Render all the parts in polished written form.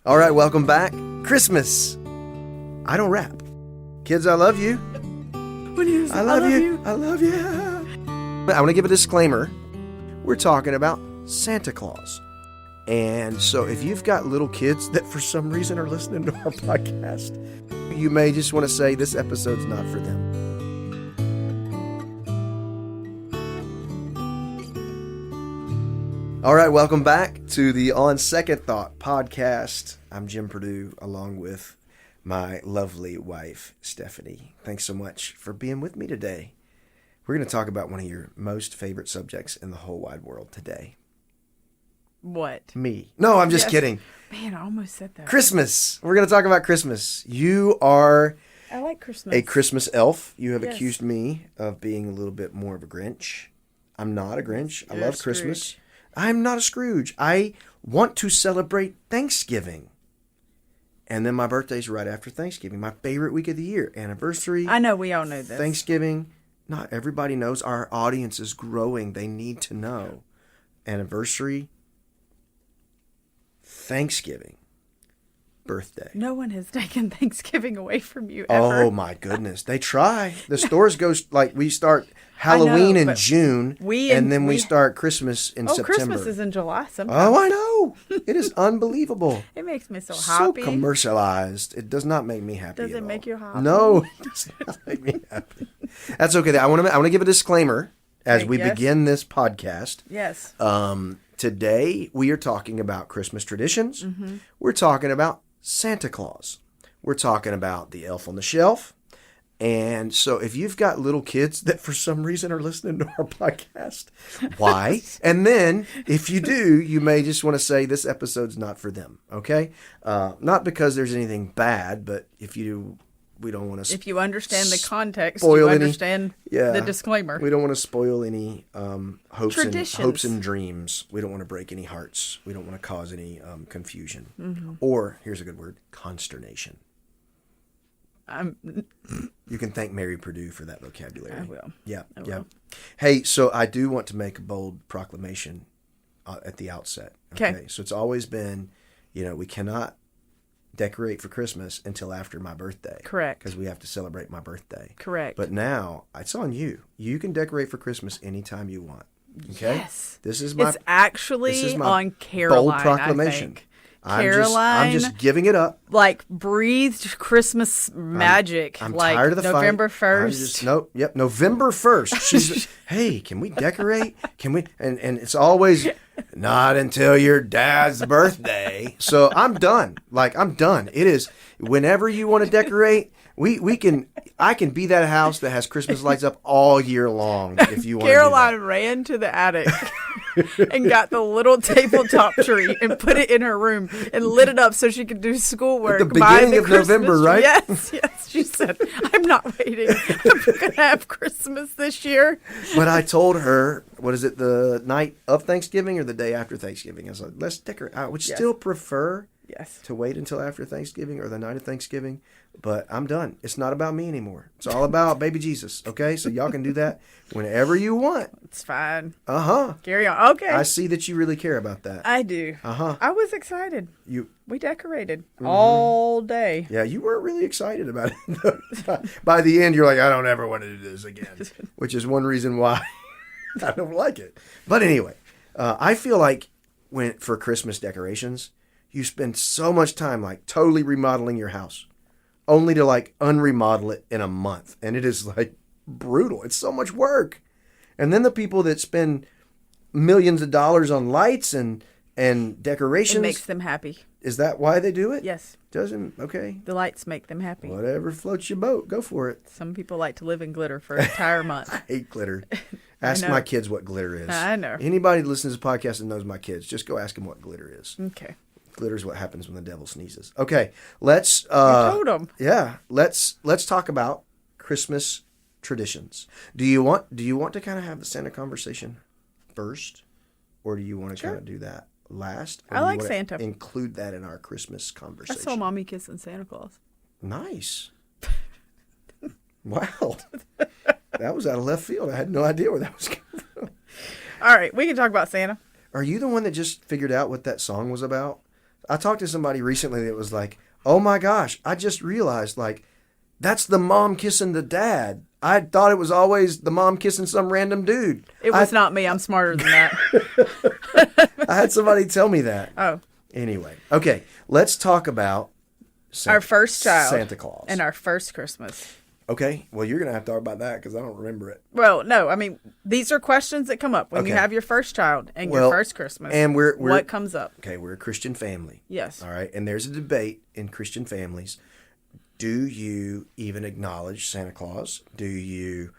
All right, welcome back. Christmas. I don't rap. Kids, I love you. I love you. I love you. I want to give a disclaimer. We're talking about Santa Claus. And so if you've got little kids that for some reason are listening to our podcast, you may just want to say this episode's not for them. All right, welcome back to the On Second Thought podcast. I'm Jim Perdue, along with my lovely wife, Stephanie. Thanks so much for being with me today. We're going to talk about one of your most favorite subjects in the whole wide world today. What? Me. No, I'm just kidding. Man, I almost said that. Christmas. We're going to talk about Christmas. You are I like Christmas. a Christmas elf. You have accused me of being a little bit more of a Grinch. I'm not a Grinch. I love Christmas. I'm not a Scrooge. I want to celebrate Thanksgiving. And then my birthday's right after Thanksgiving. My favorite week of the year. Anniversary. I know, we all know this. Thanksgiving. Not everybody knows. Our audience is growing. They need to know. Anniversary. Thanksgiving. Birthday. No one has taken Thanksgiving away from you ever. Oh my goodness. They try. The stores go like we start Halloween in June and then we start Christmas in September. Christmas is in July sometimes. Oh, I know. It is unbelievable. It makes me so happy. So commercialized. It does not make me happy. Does it make you happy? No, it does not make me happy. That's okay. I want to give a disclaimer as we begin this podcast. Yes. Today we are talking about Christmas traditions. Mm-hmm. We're talking about Santa Claus. We're talking about the elf on the shelf. And so if you've got little kids that for some reason are listening to our podcast, why? And then if you do, you may just want to say this episode's not for them. Okay? Not because there's anything bad, but we don't want to. If you understand the context, you understand the disclaimer. We don't want to spoil any hopes and dreams. We don't want to break any hearts. We don't want to cause any confusion. Mm-hmm. Or, here's a good word, consternation. You can thank Mary Perdue for that vocabulary. I will. Yeah. Hey, so I do want to make a bold proclamation at the outset. Okay. So it's always been, we cannot decorate for Christmas until after my birthday. Correct. Because we have to celebrate my birthday. Correct. But now, it's on you. You can decorate for Christmas anytime you want. Okay? Yes. It's actually on Caroline, bold proclamation. I think. I'm just giving it up. Like breathed Christmas magic. I'm like tired of the November fight. 1st. November 1st. She's hey, can we decorate? Can we? And it's always not until your dad's birthday. So I'm done. I'm done. It is whenever you want to decorate. I can be that house that has Christmas lights up all year long if you want. Caroline ran to the attic and got the little tabletop tree and put it in her room and lit it up so she could do schoolwork. At the beginning of November, right? Yes. She said, "I'm not waiting. I'm going to have Christmas this year." But I told her, what is it, the night of Thanksgiving or the day after Thanksgiving? I was like, let's decorate. I would still prefer to wait until after Thanksgiving or the night of Thanksgiving. But I'm done. It's not about me anymore. It's all about baby Jesus. Okay? So y'all can do that whenever you want. It's fine. Uh-huh. Carry on. Okay. I see that you really care about that. I do. Uh-huh. I was excited. We decorated all day. Yeah, you weren't really excited about it. By the end, you're like, I don't ever want to do this again. Which is one reason why I don't like it. But anyway, I feel like for Christmas decorations, you spend so much time totally remodeling your house. Only to unremodel it in a month. And it is brutal. It's so much work. And then the people that spend millions of dollars on lights and decorations. It makes them happy. Is that why they do it? Yes. Okay. The lights make them happy. Whatever floats your boat. Go for it. Some people like to live in glitter for an entire month. I hate glitter. Ask my kids what glitter is. I know. Anybody that listens to this podcast and knows my kids, just go ask them what glitter is. Okay. Glitter is what happens when the devil sneezes. Okay, let's. You told them. Yeah, let's talk about Christmas traditions. Do you want to kind of have the Santa conversation first, or do you want to kind of do that last? I like Santa. Include that in our Christmas conversation. I saw Mommy kissing Santa Claus. Nice. Wow, that was out of left field. I had no idea where that was coming from. All right, we can talk about Santa. Are you the one that just figured out what that song was about? I talked to somebody recently that was like, oh my gosh, I just realized, like, that's the mom kissing the dad. I thought it was always the mom kissing some random dude. It was not me. I'm smarter than that. I had somebody tell me that. Oh. Anyway. Okay. Let's talk about our first child. Santa Claus. And our first Christmas. Okay. Well, you're going to have to talk about that because I don't remember it. Well, no. I mean, these are questions that come up when you have your first child and your first Christmas. And we're what comes up? Okay. We're a Christian family. Yes. All right. And there's a debate in Christian families. Do you even acknowledge Santa Claus? Do you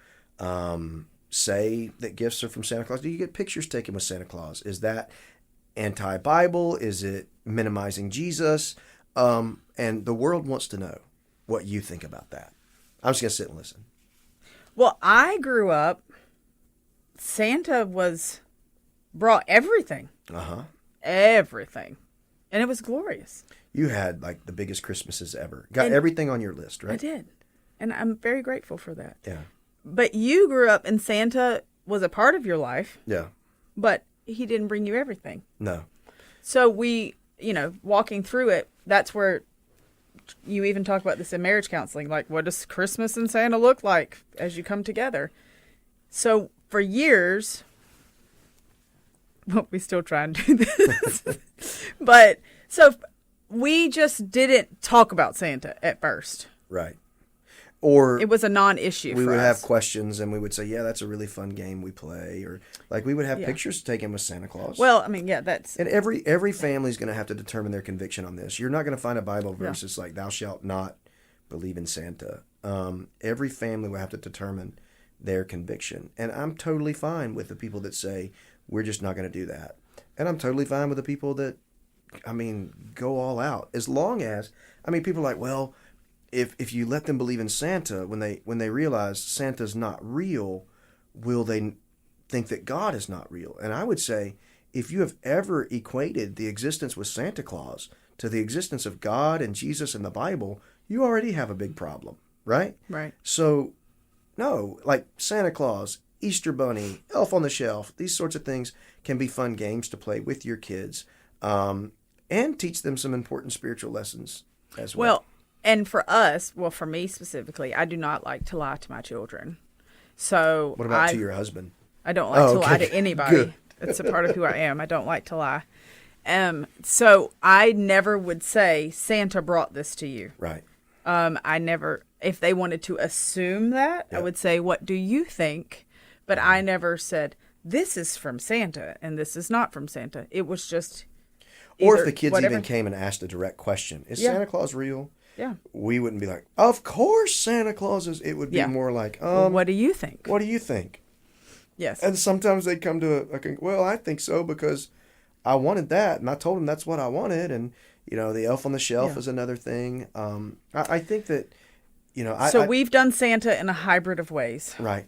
say that gifts are from Santa Claus? Do you get pictures taken with Santa Claus? Is that anti-Bible? Is it minimizing Jesus? And the world wants to know what you think about that. I'm just going to sit and listen. Well, I grew up, Santa brought everything. Uh-huh. Everything. And it was glorious. You had like the biggest Christmases ever. Got everything on your list, right? I did. And I'm very grateful for that. Yeah. But you grew up and Santa was a part of your life. Yeah. But he didn't bring you everything. No. So we, walking through it, that's where you even talk about this in marriage counseling. Like, what does Christmas and Santa look like as you come together? So for years, well, we still try and do this. But so we just didn't talk about Santa at first. Right. Or it was a non-issue for us. We would have questions and we would say, yeah, that's a really fun game we play. Or like we would have pictures taken with Santa Claus. Well, I mean, yeah, that's... And every family is going to have to determine their conviction on this. You're not going to find a Bible verse that's like, thou shalt not believe in Santa. Every family will have to determine their conviction. And I'm totally fine with the people that say, we're just not going to do that. And I'm totally fine with the people that, go all out. As long as, people are like, well, if you let them believe in Santa, when they realize Santa's not real, will they think that God is not real? And I would say, if you have ever equated the existence with Santa Claus to the existence of God and Jesus and the Bible, you already have a big problem, right? Right. So, no, like Santa Claus, Easter Bunny, Elf on the Shelf, these sorts of things can be fun games to play with your kids. And teach them some important spiritual lessons as well. Well, and for us, for me specifically, I do not like to lie to my children. So what about to your husband? I don't like to lie to anybody. Good. It's a part of who I am. I don't like to lie. So I never would say, Santa brought this to you. Right. I never, if they wanted to assume that, I would say, what do you think? But I never said, this is from Santa and this is not from Santa. It was just... Or if the kids even came and asked a direct question, is Santa Claus real? Yeah. We wouldn't be like, of course Santa Claus is. It would be more like, what do you think? What do you think? Yes. And sometimes they come to well, I think so because I wanted that. And I told them that's what I wanted. And, the Elf on the Shelf is another thing. I think that, So we've done Santa in a hybrid of ways. Right.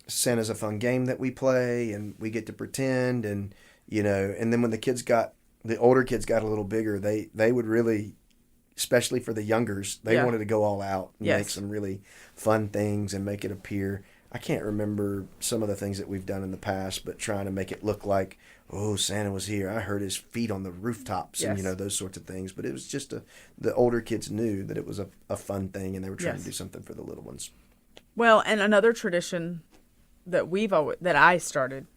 Santa's a fun game that we play and we get to pretend and, and then when the older kids got a little bigger, they would really, especially for the youngers, they wanted to go all out and make some really fun things and make it appear. I can't remember some of the things that we've done in the past, but trying to make it look like, oh, Santa was here. I heard his feet on the rooftops and, those sorts of things. But it was just the older kids knew that it was a fun thing and they were trying to do something for the little ones. Well, and another tradition that I started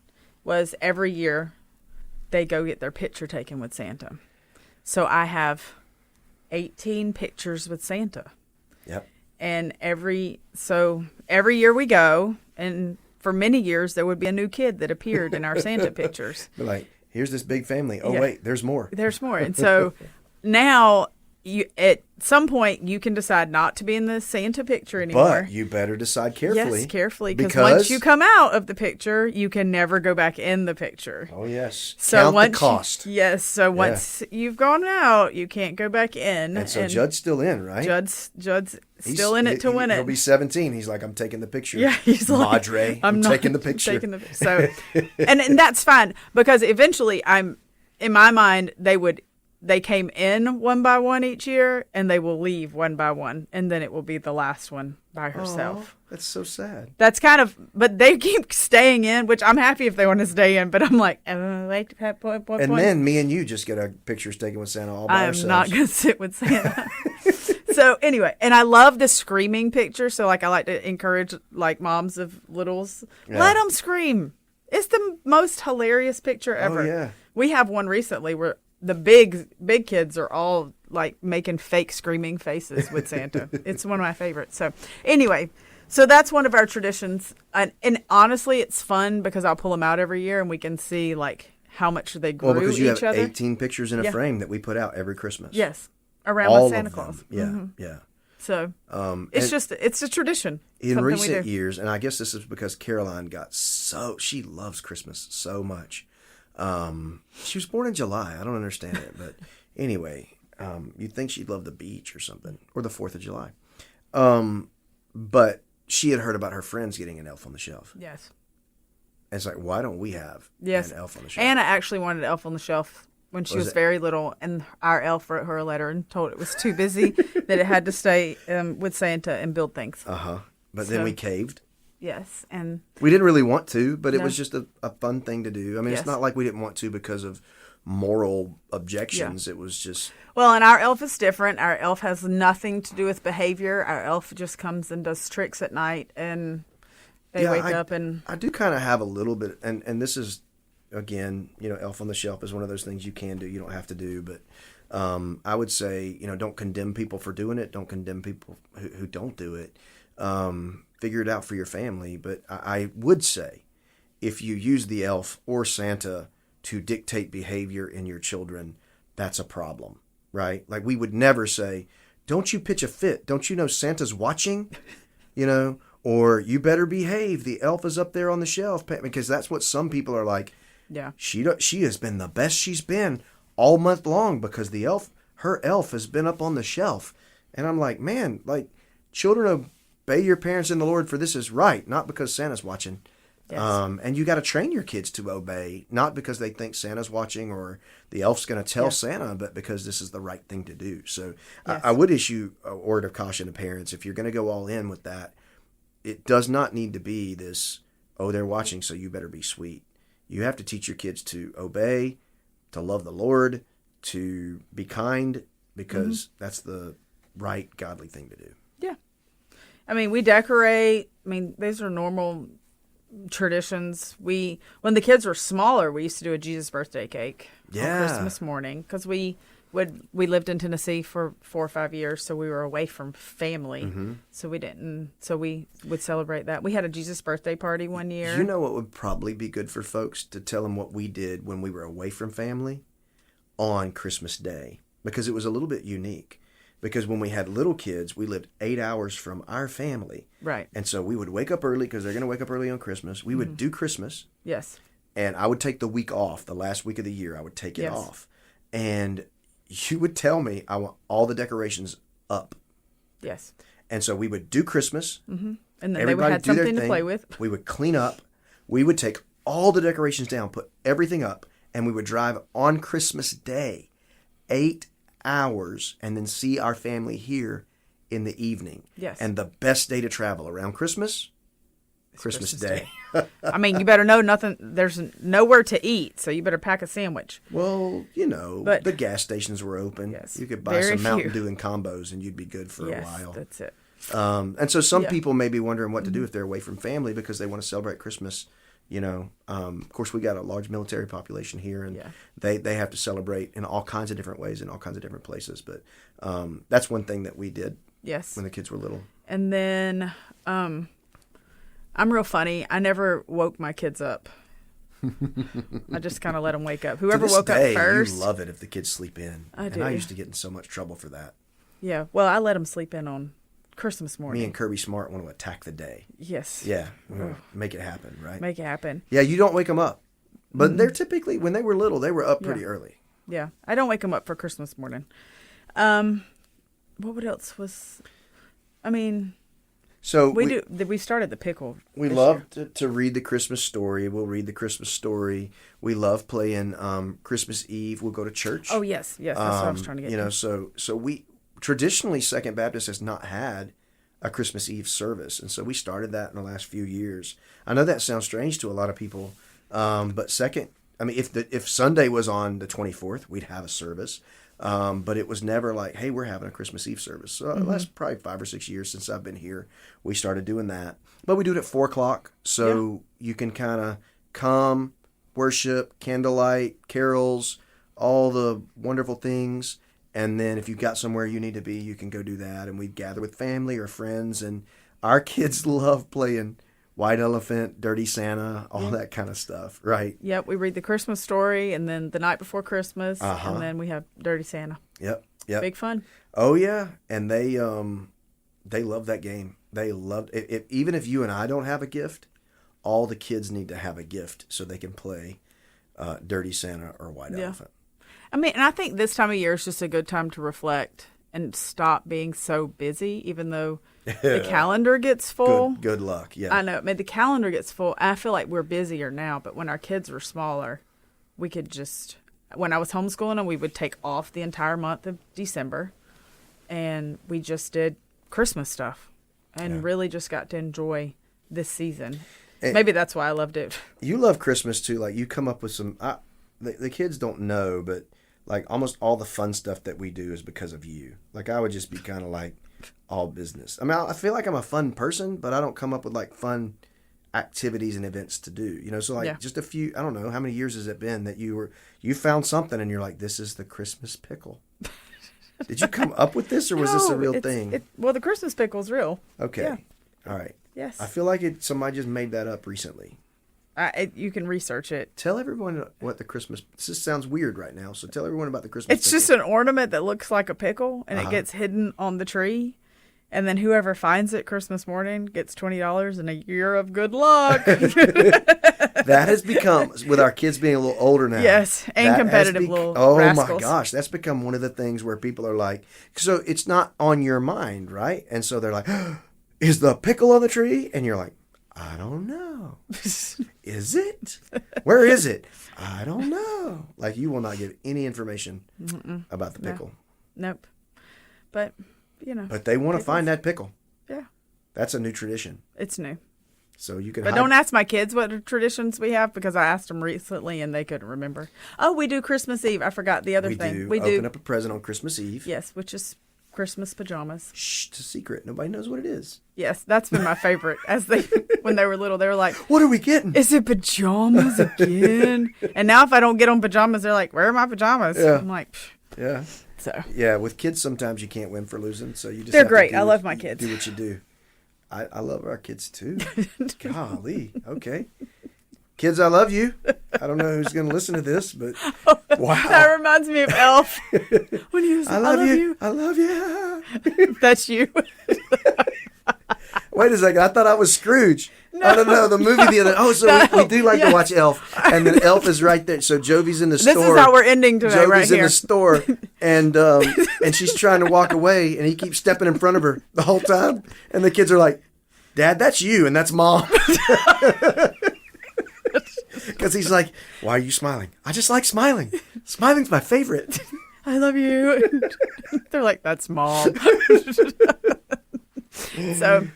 was every year they go get their picture taken with Santa. So I have 18 pictures with Santa. Yep. And every year we go, and for many years there would be a new kid that appeared in our Santa pictures. But like, here's this big family. Oh, wait, there's more. There's more. And so now at some point you can decide not to be in the Santa picture anymore. But you better decide carefully. Yes, carefully. Because once you come out of the picture, you can never go back in the picture. Oh, yes. So Count the cost. Yes. So once you've gone out, you can't go back in. And so Judd's still in, right? Judd's still in it to win it. He'll be 17. He's like, I'm taking the picture. Yeah, he's like, Madre, I'm taking the picture. So, and that's fine because eventually in my mind, they would they came in one by one each year, and they will leave one by one, and then it will be the last one by herself. Aw, that's so sad. That's kind of, but they keep staying in, which I'm happy if they want to stay in, but I'm like, wait, point. And then me and you just get our pictures taken with Santa all by ourselves. I'm not going to sit with Santa. So anyway, and I love the screaming picture. So like I like to encourage like moms of littles, let them scream. It's the most hilarious picture ever. Oh, yeah. We have one recently where the big kids are all like making fake screaming faces with Santa. It's one of my favorites. So anyway, so that's one of our traditions. And honestly, it's fun because I'll pull them out every year and we can see like how much they grew because you each have other. 18 pictures in a frame that we put out every Christmas. Yes. Around all with Santa of them. Claus. Yeah, Mm-hmm. yeah. So it's a tradition. In Something recent we do. years, and I guess this is because Caroline she loves Christmas so much. She was born in July. I don't understand it, but anyway, you'd think she'd love the beach or something, or the 4th of July. But she had heard about her friends getting an elf on the shelf. Yes. And it's like, why don't we have an elf on the shelf? Anna actually wanted an elf on the shelf when she was very little, and our elf wrote her a letter and told it was too busy, that it had to stay with Santa and build things. But then we caved. Yes, and we didn't really want to, but it was just a fun thing to do. I mean, it's not like we didn't want to because of moral objections. It was just... Well, and our elf is different. Our elf has nothing to do with behavior. Our elf just comes and does tricks at night, and they wake up and... I do kind of have a little bit, and this is... Again, elf on the shelf is one of those things you can do. You don't have to do, but I would say, don't condemn people for doing it. Don't condemn people who don't do it. Figure it out for your family. But I would say, if you use the elf or Santa to dictate behavior in your children, that's a problem, right? Like we would never say, "Don't you pitch a fit? Don't you know Santa's watching?" Or you better behave. The elf is up there on the shelf, because that's what some people are like. Yeah, she has been the best she's been all month long because her elf has been up on the shelf. And I'm like, man, like children obey your parents in the Lord, for this is right, not because Santa's watching. Yes. And you got to train your kids to obey, not because they think Santa's watching or the elf's going to tell Santa, but because this is the right thing to do. So I would issue a word of caution to parents. If you're going to go all in with that, it does not need to be this, they're watching, so you better be sweet. You have to teach your kids to obey, to love the Lord, to be kind, because that's the right, godly thing to do. Yeah. I mean, we decorate. I mean, these are normal traditions. When the kids were smaller, we used to do a Jesus birthday cake on Christmas morning, because we lived in Tennessee for 4 or 5 years, so we were away from family. So we would celebrate that. We had a Jesus birthday party one year. You know what would probably be good for folks? To tell them what we did when we were away from family on Christmas Day, because it was a little bit unique. Because when we had little kids, we lived 8 hours from our family. Right. And so we would wake up early, because they're going to wake up early on Christmas. We would do Christmas. Yes. And I would take the week off, the last week of the year. I would take it off. And you would tell me, I want all the decorations up. Yes. And so we would do Christmas. And then everybody had something to play with. We would clean up. We would take all the decorations down, put everything up, and we would drive on Christmas Day 8 hours and then see our family here in the evening. Yes. And the best day to travel around Christmas Day. I mean, you better know there's nowhere to eat, so you better pack a sandwich. Well, but the gas stations were open. Yes, you could buy some Mountain Dew in combos and you'd be good for a while. That's it. And so some people may be wondering what to do if they're away from family because they want to celebrate Christmas. Of course, we got a large military population here, and they have to celebrate in all kinds of different ways in all kinds of different places. But that's one thing that we did when the kids were little. And then I'm real funny. I never woke my kids up. I just kind of let them wake up. Whoever woke up first. You love it if the kids sleep in. I do. And I used to get in so much trouble for that. Yeah. Well, I let them sleep in on Christmas morning. Me and Kirby Smart want to attack the day. Yes. Yeah. Make it happen, right? Make it happen. Yeah, you don't wake them up. But they're typically, when they were little, they were up pretty early. Yeah. I don't wake them up for Christmas morning. What else was... I mean... So we do. We started the pickle. We love to read the Christmas story. We'll read the Christmas story. We love playing Christmas Eve. We'll go to church. Oh yes, that's what I was trying to get. So we traditionally Second Baptist has not had a Christmas Eve service, and so we started that in the last few years. I know that sounds strange to a lot of people, but if Sunday was on the 24th, we'd have a service. But it was never like, hey, we're having a Christmas Eve service. So the last probably 5 or 6 years since I've been here, we started doing that. But we do it at 4:00, so you can kind of come, worship, candlelight, carols, all the wonderful things. And then if you've got somewhere you need to be, you can go do that. And we gather with family or friends. And our kids love playing White Elephant, Dirty Santa, all that kind of stuff, right? Yep, we read the Christmas story, and then the night before Christmas, and then we have Dirty Santa. Yep. Big fun. Oh yeah, and they love that game. They love it. Even if you and I don't have a gift, all the kids need to have a gift so they can play Dirty Santa or White Elephant. I mean, and I think this time of year is just a good time to reflect and stop being so busy, even though the calendar gets full. Good luck, yeah. I know. I mean, the calendar gets full. I feel like we're busier now, but when our kids were smaller, we could just, when I was homeschooling them, we would take off the entire month of December, and we just did Christmas stuff and really just got to enjoy this season. And maybe that's why I loved it. You love Christmas, too. Like, you come up with some, the kids don't know, but like almost all the fun stuff that we do is because of you. Like, I would just be kind of like all business. I mean, I feel like I'm a fun person, but I don't come up with like fun activities and events to do. So like just a few, I don't know, how many years has it been that you found something and you're like, this is the Christmas pickle. Did you come up with this, or was this a real thing? Well, the Christmas pickle's real. Okay. Yeah. All right. Yes. I feel like somebody just made that up recently. You can research it. Tell everyone what the Christmas... This just sounds weird right now, so tell everyone about the Christmas It's just an ornament that looks like a pickle, and it gets hidden on the tree. And then whoever finds it Christmas morning gets $20 and a year of good luck. That has become, with our kids being a little older now. Yes, and competitive little rascals. My gosh, that's become one of the things where people are like, so it's not on your mind, right? And so they're like, is the pickle on the tree? And you're like, I don't know. Is it? Where is it? I don't know. Like, you will not give any information about the pickle. Nope. But, But they want to find that pickle. Yeah. That's a new tradition. It's new. So you can. But don't ask my kids what traditions we have, because I asked them recently and they couldn't remember. Oh, we do Christmas Eve. I forgot the other thing. We do open up a present on Christmas Eve. Yes, which is Christmas pajamas. Shh, it's a secret. Nobody knows what it is. Yes, that's been my favorite. When they were little, they were like, "What are we getting? Is it pajamas again?" And now if I don't get them pajamas, they're like, "Where are my pajamas?" Yeah. I'm like, pfft. Yeah. So. Yeah, with kids sometimes you can't win for losing, so you just. They're have great. To I love my kids. Do what you do. I love our kids too. Golly. Okay. Kids, I love you. I don't know who's going to listen to this, but wow. That reminds me of Elf. When he was, I love you. I love you. That's you. Wait a second. I thought I was Scrooge. No. I don't know. The movie the other. Oh, so we do like to watch Elf, and then Elf is right there. So Jovi's in the store. This is how we're ending today, Jovi's right here. in the store, and she's trying to walk away, and he keeps stepping in front of her the whole time, and the kids are like, "Dad, that's you, and that's Mom." Because he's like, "Why are you smiling?" "I just like smiling. Smiling's my favorite." "I love you." They're like, "That's Mom." So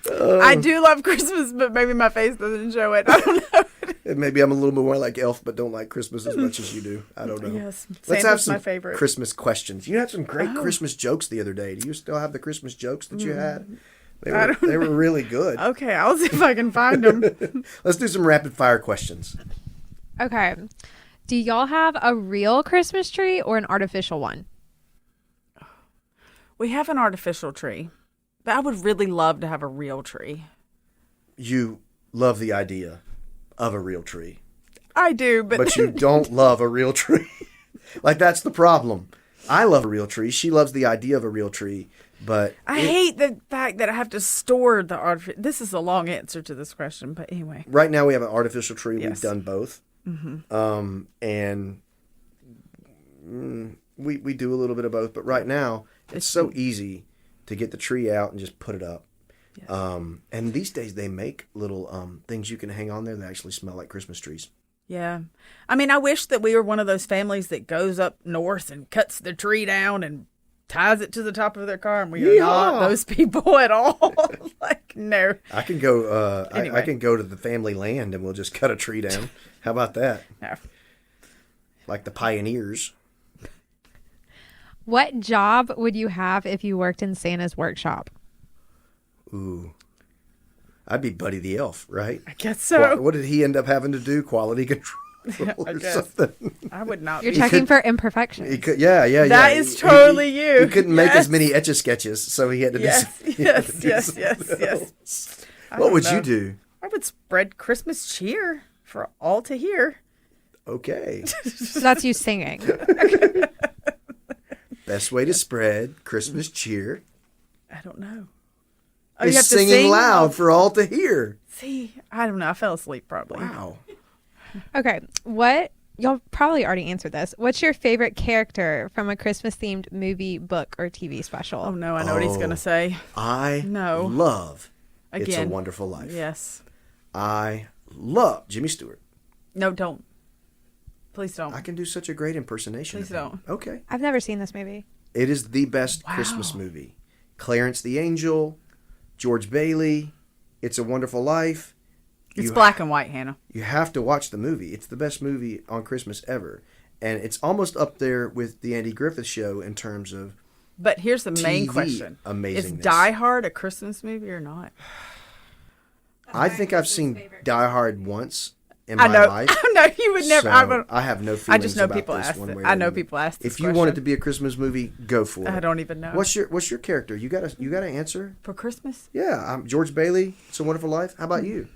I do love Christmas, but maybe my face doesn't show it. I don't know. Maybe I'm a little bit more like Elf, but don't like Christmas as much as you do. I don't know. Yes, Let's have some my favorite. Christmas questions. You had some great Christmas jokes the other day. Do you still have the Christmas jokes that you had? They were really good. Okay, I'll see if I can find them. Let's do some rapid fire questions. Okay. Do y'all have a real Christmas tree or an artificial one? We have an artificial tree, but I would really love to have a real tree. You love the idea of a real tree. I do, but you don't love a real tree. Like, that's the problem. I love a real tree. She loves the idea of a real tree, but I hate the fact that I have to store the artificial. This is a long answer to this question, but anyway. Right now we have an artificial tree. Yes. We've done both. Mm-hmm. And we do a little bit of both, but right now it's so easy to get the tree out and just put it up. Yes. And these days they make little things you can hang on there that actually smell like Christmas trees. Yeah. I mean, I wish that we were one of those families that goes up north and cuts the tree down and ties it to the top of their car, and we are not those people at all. Like, no. I can go. Anyway. I can go to the family land and we'll just cut a tree down. How about that? No. Like the pioneers. What job would you have if you worked in Santa's workshop? Ooh, I'd be Buddy the Elf, right? I guess so. What did he end up having to do? Quality control I or guess. something? I would not You're be. checking for imperfections. He could, yeah. That is totally you. He couldn't make Yes. as many etch-a-sketches, so he had to Yes, do. He had to do yes, something yes. else. I What don't would know. you do? I would spread Christmas cheer for all to hear. Okay. So that's you singing. Best way to spread Christmas cheer I don't know. Oh, you is have to singing sing? loud for all to hear. See, I don't know. I fell asleep probably. Wow. Okay. Y'all probably already answered this. What's your favorite character from a Christmas themed movie, book, or TV special? Oh no, I know what he's gonna say. I No. love It's a Again. Wonderful Life. Yes. I love Jimmy Stewart. No, don't. Please don't. I can do such a great impersonation. Please of him. Okay. I've never seen this movie. It is the best Christmas movie. Clarence the Angel, George Bailey, It's a Wonderful Life. It's black and white, Hannah. You have to watch the movie. It's the best movie on Christmas ever. And it's almost up there with the Andy Griffith Show in terms of But here's the main TV question: Is amazingness. Die Hard a Christmas movie or not? I think I've seen Die Hard once in I my know. life. I know you would never. So I have no I feelings just know about people this ask. one way or I know another. people ask. This If you want it question. to be a Christmas movie, go for it. I don't even know. What's your character? You gotta answer. For Christmas? Yeah, I'm George Bailey. It's a Wonderful Life. How about you?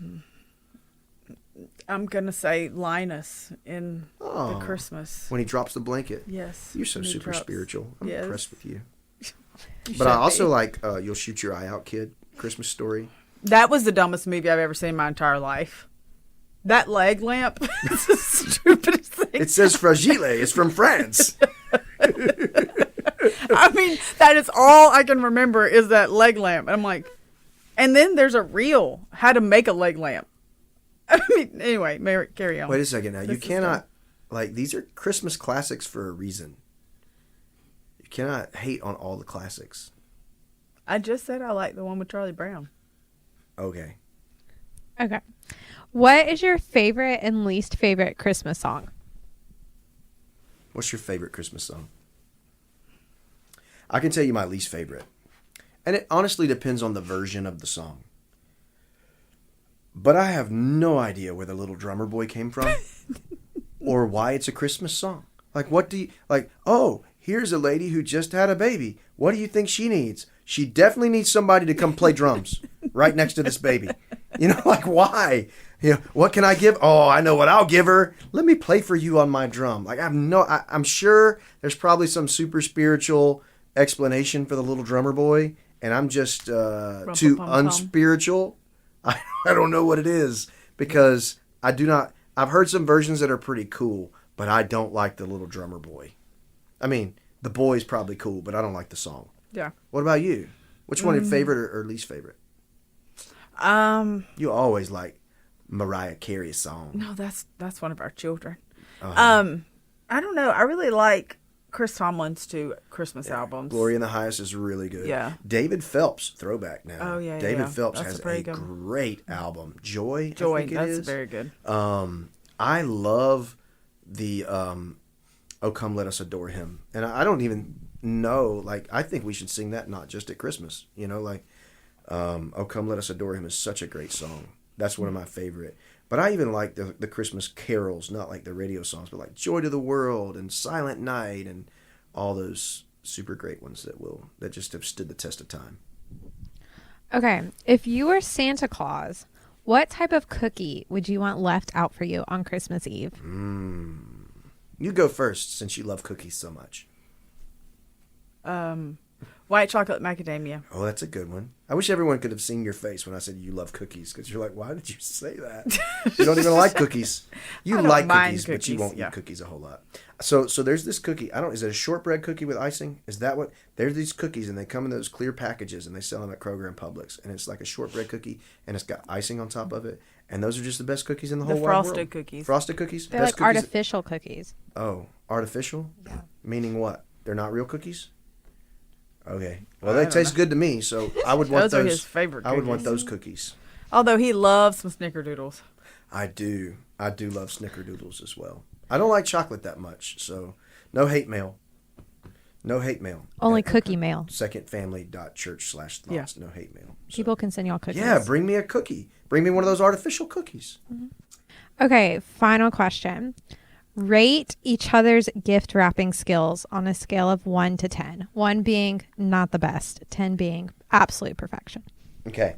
I'm gonna say Linus in Oh. the Christmas. When he drops the blanket. Yes. You're so when he super drops- spiritual. I'm Yes. impressed with you. You But I should also be. like You'll Shoot Your Eye Out, Kid. Christmas Story. That was the dumbest movie I've ever seen in my entire life. That leg lamp is the stupidest thing. It says fragile. It's from France. I mean, that is all I can remember is that leg lamp. And I'm like, and then there's a reel how to make a leg lamp. I mean, anyway, carry on. Wait a second now. This You is cannot, these are Christmas classics for a reason. You cannot hate on all the classics. I just said I like the one with Charlie Brown. Okay. Okay. What is your favorite and least favorite Christmas song? What's your favorite Christmas song? I can tell you my least favorite. And it honestly depends on the version of the song. But I have no idea where the little drummer boy came from or why it's a Christmas song. Like, what do you, oh, here's a lady who just had a baby. What do you think she needs? She definitely needs somebody to come play drums right next to this baby. You know, why? You know, what can I give? Oh, I know what I'll give her. Let me play for you on my drum. I'm sure there's probably some super spiritual explanation for the little drummer boy, and I'm just too unspiritual. I don't know what it is because I've heard some versions that are pretty cool, but I don't like the little drummer boy. I mean, the boy's probably cool, but I don't like the song. Yeah. What about you? Which one your favorite or least favorite? You always like Mariah Carey's song. No, that's one of our children. Uh-huh. I don't know. I really like Chris Tomlin's two Christmas albums. Glory in the Highest is really good. Yeah. David Phelps, throwback now. Oh, yeah, David yeah. Phelps That's has very a good. great album. Joy, Joy, I think it that's is. very good. I love the Oh Come Let Us Adore Him. And I don't even know, I think we should sing that not just at Christmas. You know, Oh Come Let Us Adore Him is such a great song. That's one of my favorite. But I even like the Christmas carols, not like the radio songs, but like Joy to the World and Silent Night and all those super great ones that just have stood the test of time. Okay. If you were Santa Claus, what type of cookie would you want left out for you on Christmas Eve? You go first since you love cookies so much. White chocolate macadamia. Oh, that's a good one. I wish everyone could have seen your face when I said you love cookies, because you're like, why did you say that? You don't even like cookies. You I don't like mind cookies, but you cookies, won't yeah. eat cookies a whole lot. So there's this cookie. Is it a shortbread cookie with icing? Is that what? There's these cookies, and they come in those clear packages, and they sell them at Kroger and Publix, and it's like a shortbread cookie, and it's got icing on top of it, and those are just the best cookies in the whole wide world. frosted cookies. Frosted cookies. They're Best like cookies. artificial cookies. Oh, artificial? Yeah. Meaning what? They're not real cookies? Okay. Well, I they don't taste know. good to me, so I would want Those those. are his favorite I would want cookies. those cookies. Although he loves some snickerdoodles. I do love snickerdoodles as well. I don't like chocolate that much, so no hate mail. No hate mail. Only At cookie mail. secondfamily.church/thoughts. Yeah. No hate mail. So. People can send y'all cookies. Yeah, bring me a cookie. Bring me one of those artificial cookies. Okay, final question. Rate each other's gift wrapping skills on a scale of 1 to 10. 1 being not the best, 10 being absolute perfection. Okay.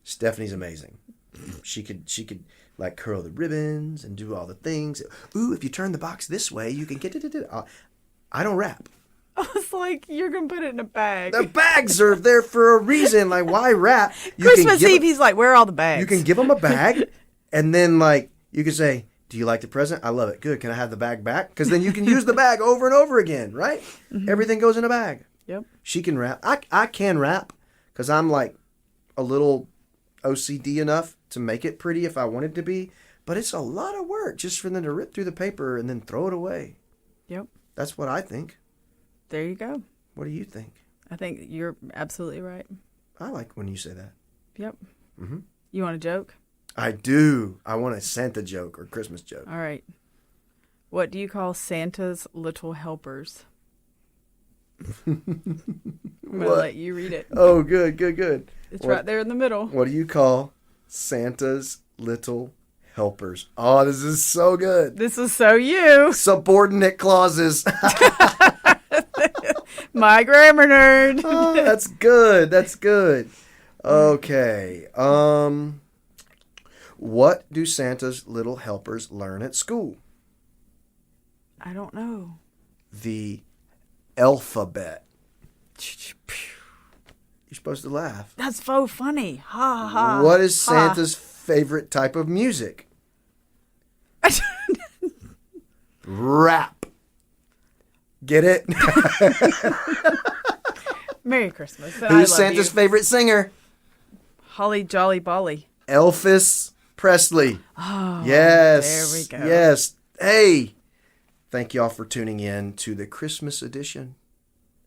Stephanie's amazing. She could like curl the ribbons and do all the things. Ooh, if you turn the box this way, you can get it. I don't wrap. I was like, you're going to put it in a bag. The bags are there for a reason. Like, why wrap? Christmas Eve, he's like, where are all the bags? You can give them a bag, and then like you can say, "Do you like the present? I love it. Good. Can I have the bag back?" Because then you can use the bag over and over again, right? Mm-hmm. Everything goes in a bag. Yep. She can wrap. I can wrap because I'm like a little OCD enough to make it pretty if I want it to be. But it's a lot of work just for them to rip through the paper and then throw it away. Yep. That's what I think. There you go. What do you think? I think you're absolutely right. I like when you say that. Yep. Mm-hmm. You want a joke? I do. I want a Santa joke or Christmas joke. All right. What do you call Santa's little helpers? I'm going to What? let you read it. Oh, good. It's What? right there in the middle. What do you call Santa's little helpers? Oh, this is so good. This is so you, Subordinate clauses. my grammar nerd. Oh, that's good. That's good. Okay. What do Santa's little helpers learn at school? I don't know. The alphabet. You're supposed to laugh. That's so funny. Ha ha. What is ha. Santa's favorite type of music? Rap. Get it? Merry Christmas. And I Who's love Santa's you. favorite singer? Holly Jolly Bolly. Elvis Presley. Oh, Yes. there we go. Yes. Hey, thank y'all for tuning in to the Christmas edition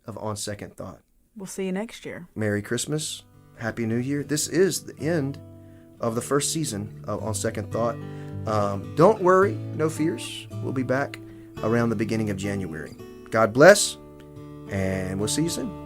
of On Second Thought. We'll see you next year. Merry Christmas. Happy New Year. This is the end of the first season of On Second Thought. Don't worry. No fears. We'll be back around the beginning of January. God bless, and we'll see you soon.